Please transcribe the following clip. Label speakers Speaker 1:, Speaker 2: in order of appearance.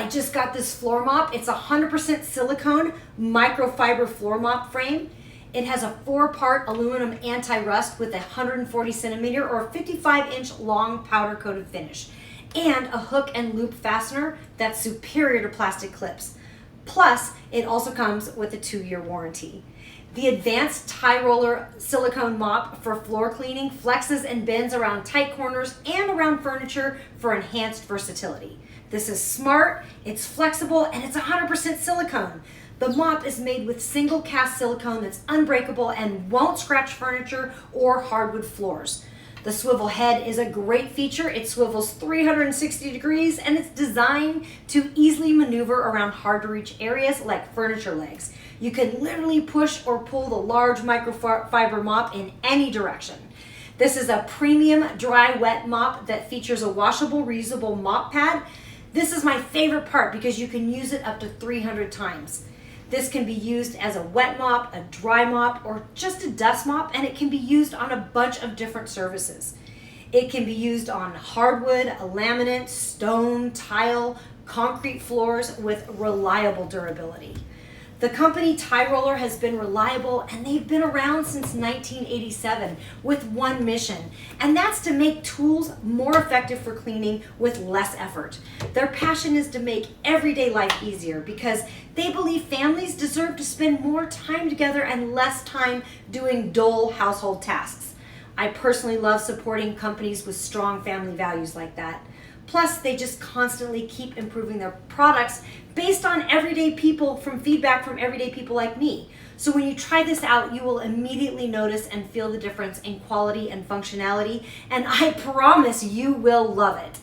Speaker 1: I just got this floor mop. It's 100% silicone microfiber floor mop frame. It has a 4-part aluminum anti-rust with a 140 centimeter or 55-inch long powder coated finish, and a hook and loop fastener that's superior to plastic clips. Plus, it also comes with a 2-year warranty. The advanced Tyroler silicone mop for floor cleaning flexes and bends around tight corners and around furniture for enhanced versatility. This is smart, it's flexible, and it's 100% silicone. The mop is made with single cast silicone that's unbreakable and won't scratch furniture or hardwood floors. The swivel head is a great feature. It swivels 360 degrees and it's designed to easily maneuver around hard to reach areas like furniture legs. You can literally push or pull the large microfiber mop in any direction. This is a premium dry wet mop that features a washable reusable mop pad. This is my favorite part because you can use it up to 300 times. This can be used as a wet mop, a dry mop, or just a dust mop, and it can be used on a bunch of different surfaces. It can be used on hardwood, laminate, stone, tile, concrete floors with reliable durability. The company Tyroler has been reliable, and they've been around since 1987 with one mission, and that's to make tools more effective for cleaning with less effort. Their passion is to make everyday life easier because they believe families deserve to spend more time together and less time doing dull household tasks. I personally love supporting companies with strong family values like that. Plus, they just constantly keep improving their products based on feedback from everyday people like me. So when you try this out, you will immediately notice and feel the difference in quality and functionality, and I promise you will love it.